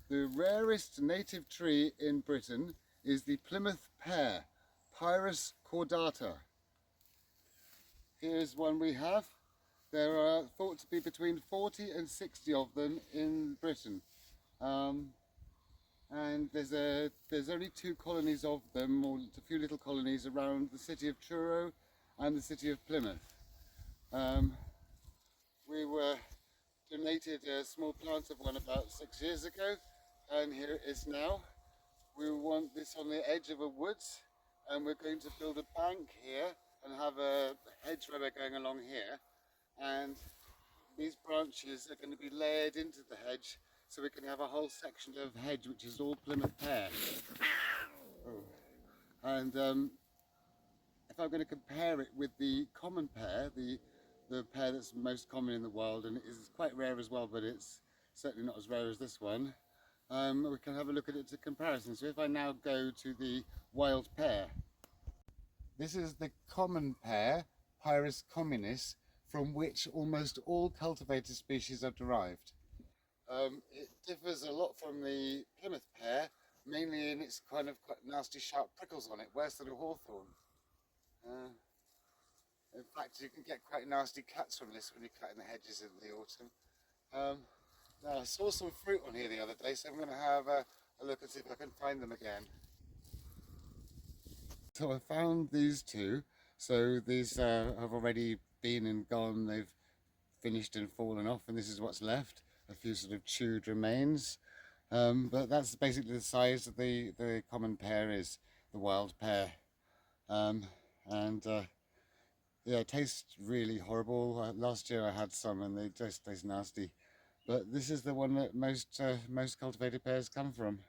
The rarest native tree in Britain is the Plymouth Pear, Pyrus cordata. Here's one we have. There are thought to be between 40 and 60 of them in Britain. And there's only 2 colonies of them, or a few little colonies around the city of Truro and the city of Plymouth. We were donated a small plant of one about 6 years ago, and here it is now. We want this on the edge of a woods, and we're going to build a bank here and have a hedge rubber going along here, and these branches are going to be layered into the hedge, so we can have a whole section of hedge which is all Plymouth pear. Oh. And if I'm going to compare it with the common pear, the pear that's most common in the world, and it is quite rare as well, but it's certainly not as rare as this one, we can have a look at it to comparison. So if I now go to the wild pear, this is the common pear, Pyrus communis, from which almost all cultivated species are derived. It differs a lot from the Plymouth pear, mainly in its kind of quite nasty sharp prickles on it, worse than a hawthorn. In fact, you can get quite nasty cuts from this when you're cutting the hedges in the autumn. Now, I saw some fruit on here the other day, so I'm going to have a look and see if I can find them again. So I found these 2. So these have already been and gone, they've finished and fallen off, and this is what's left. A few sort of chewed remains. But that's basically the size that the common pear is, the wild pear. Yeah, it tastes really horrible. Last year I had some and they just taste nasty. But this is the one that most cultivated pears come from.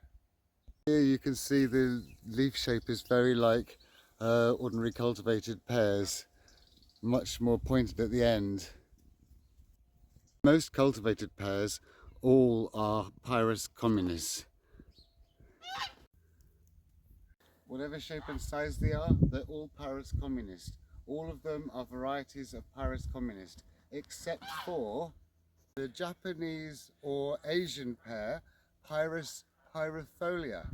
Here you can see the leaf shape is very like ordinary cultivated pears, much more pointed at the end. Most cultivated pears all are Pyrus communis. Whatever shape and size they are, they're all Pyrus communist. All of them are varieties of Pyrus communist, except for the Japanese or Asian pear, Pyrus pyrofolia.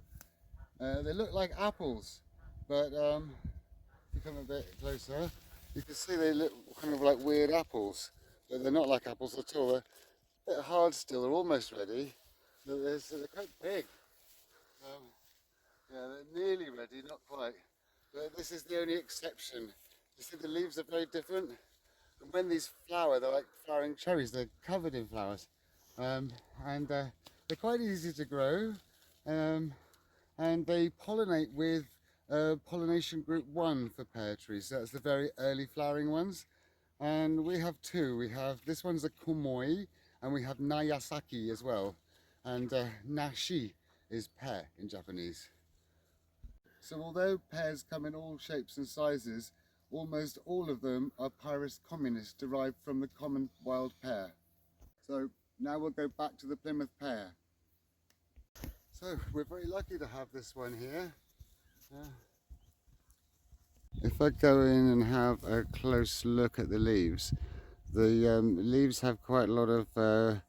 They look like apples, but if you come a bit closer, you can see they look kind of like weird apples, but they're not like apples at all. They're a bit hard still, they're almost ready. They're quite big. Yeah, they're nearly ready, not quite. But this is the only exception. You see the leaves are very different. And when these flower, they're like flowering cherries, they're covered in flowers. They're quite easy to grow. And they pollinate with pollination group 1 for pear trees. So that's the very early flowering ones. And we have 2. We have, this one's a komoi, and we have nayasaki as well. And nashi is pear in Japanese. So although pears come in all shapes and sizes, almost all of them are Pyrus communis, derived from the common wild pear. So now we'll go back to the Plymouth pear. So we're very lucky to have this one here. If I go in and have a close look at the leaves leaves have quite a lot of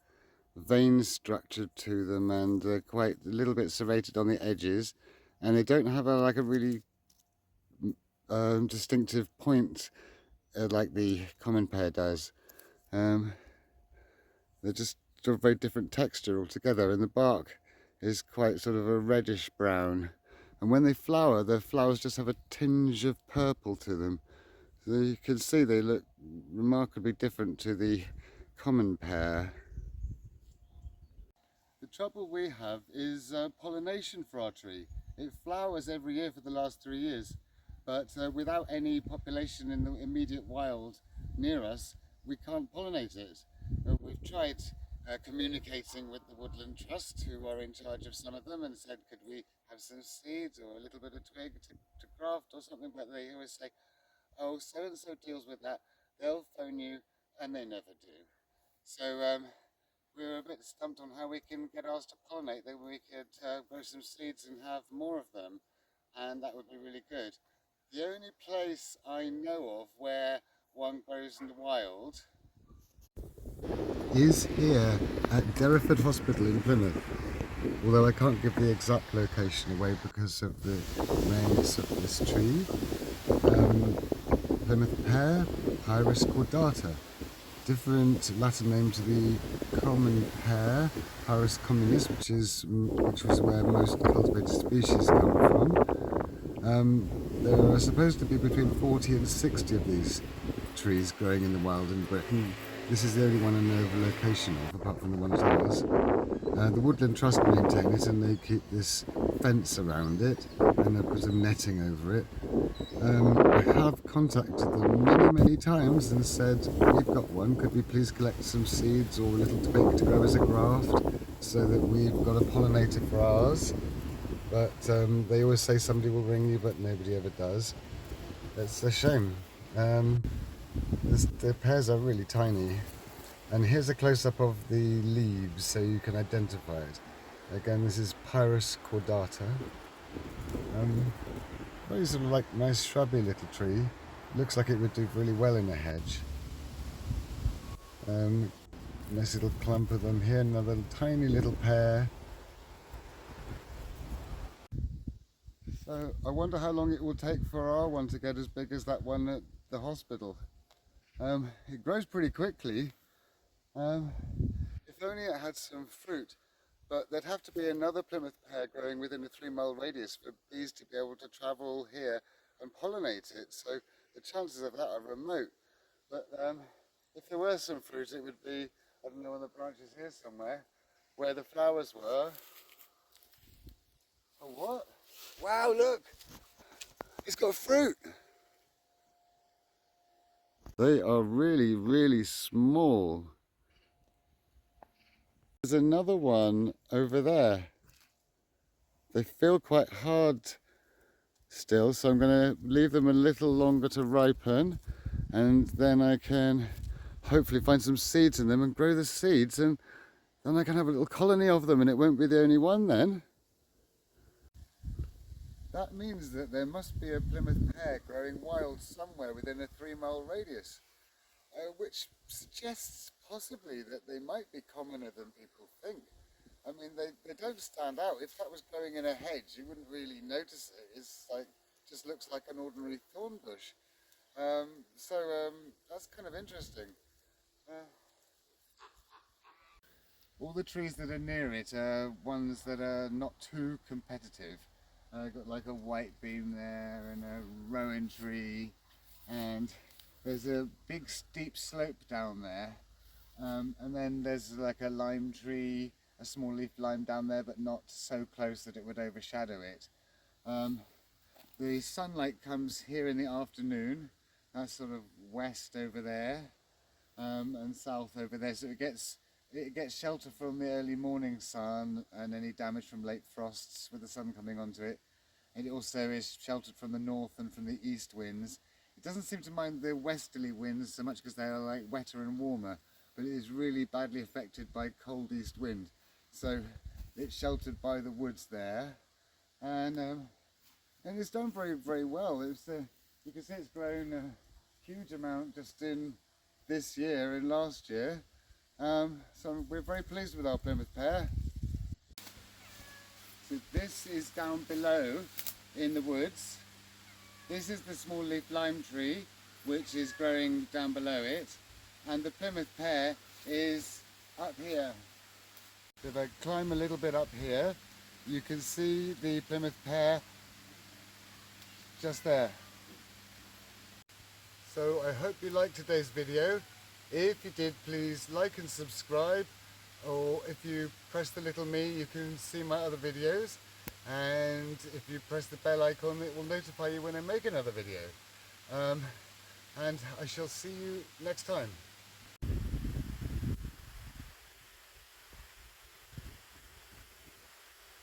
veins structured to them, and they're quite a little bit serrated on the edges, and they don't have a really distinctive point like the common pear does. They're just sort of very different texture altogether, and the bark is quite sort of a reddish brown, and when they flower, their flowers just have a tinge of purple to them. So you can see they look remarkably different to the common pear. The trouble we have is pollination for our tree. It flowers every year for the last 3 years, but without any population in the immediate wild near us, we can't pollinate it. We've tried communicating with the Woodland Trust, who are in charge of some of them, and said, could we have some seeds or a little bit of twig to graft or something, but they always say, oh, so-and-so deals with that, they'll phone you, and they never do. So we were a bit stumped on how we can get ours to pollinate. Then we could grow some seeds and have more of them, and that would be really good. The only place I know of where one grows in the wild is here at Derriford Hospital in Plymouth. although I can't give the exact location away because of the rareness of this tree. Plymouth Pear, Pyrus cordata. Different Latin name to the common pear, Pyrus communis, which was where most cultivated species come from. There are supposed to be between 40 and 60 of these trees growing in the wild in Britain. This is the only one I know of a location of, apart from the one at ours. The Woodland Trust maintain it, and they keep this fence around it, and they put some netting over it. I have contacted them many times and said, we've got one, could we please collect some seeds or a little twig to grow as a graft so that we've got a pollinator for ours. But they always say somebody will ring you, but nobody ever does. It's a shame. The pears are really tiny. And here's a close-up of the leaves so you can identify it. Again, this is Pyrus cordata. Very sort of like nice shrubby little tree. Looks like it would do really well in a hedge. Nice little clump of them here, another tiny little pear. So I wonder how long it will take for our one to get as big as that one at the hospital. It grows pretty quickly. If only it had some fruit, but there'd have to be another Plymouth pear growing within a 3-mile radius for bees to be able to travel here and pollinate it. So the chances of that are remote. But if there were some fruit, it would be, I don't know, on the branches here somewhere, where the flowers were. Oh, what? Wow, look! It's got fruit! They are really small. There's another one over there. They feel quite hard still, so I'm going to leave them a little longer to ripen, and then I can hopefully find some seeds in them and grow the seeds, and then I can have a little colony of them, and it won't be the only one then. That means that there must be a Plymouth pear growing wild somewhere within a 3-mile radius, which suggests possibly that they might be commoner than people think. I mean, they don't stand out. If that was growing in a hedge, you wouldn't really notice it. It's like, just looks like an ordinary thorn bush. That's kind of interesting. All the trees that are near it are ones that are not too competitive. Got like a white beam there and a rowan tree, and there's a big steep slope down there, and then there's like a lime tree, a small leaf lime down there, but not so close that it would overshadow it. The sunlight comes here in the afternoon, that's sort of west over there, and south over there, so it gets shelter from the early morning sun and any damage from late frosts with the sun coming onto it. And it also is sheltered from the north and from the east winds. It doesn't seem to mind the westerly winds so much because they are like wetter and warmer, but it is really badly affected by cold east wind. So it's sheltered by the woods there, and it's done very well. You can see it's grown a huge amount just in this year and last year. So we're very pleased with our Plymouth pear. So this is down below in the woods. This is the small leaf lime tree, which is growing down below it, and the Plymouth pear is up here. If I climb a little bit up here, you can see the Plymouth pear just there. So I hope you liked today's video. If you did, please like and subscribe, or if you press the little me, you can see my other videos, and if you press the bell icon, it will notify you when I make another video. And I shall see you next time.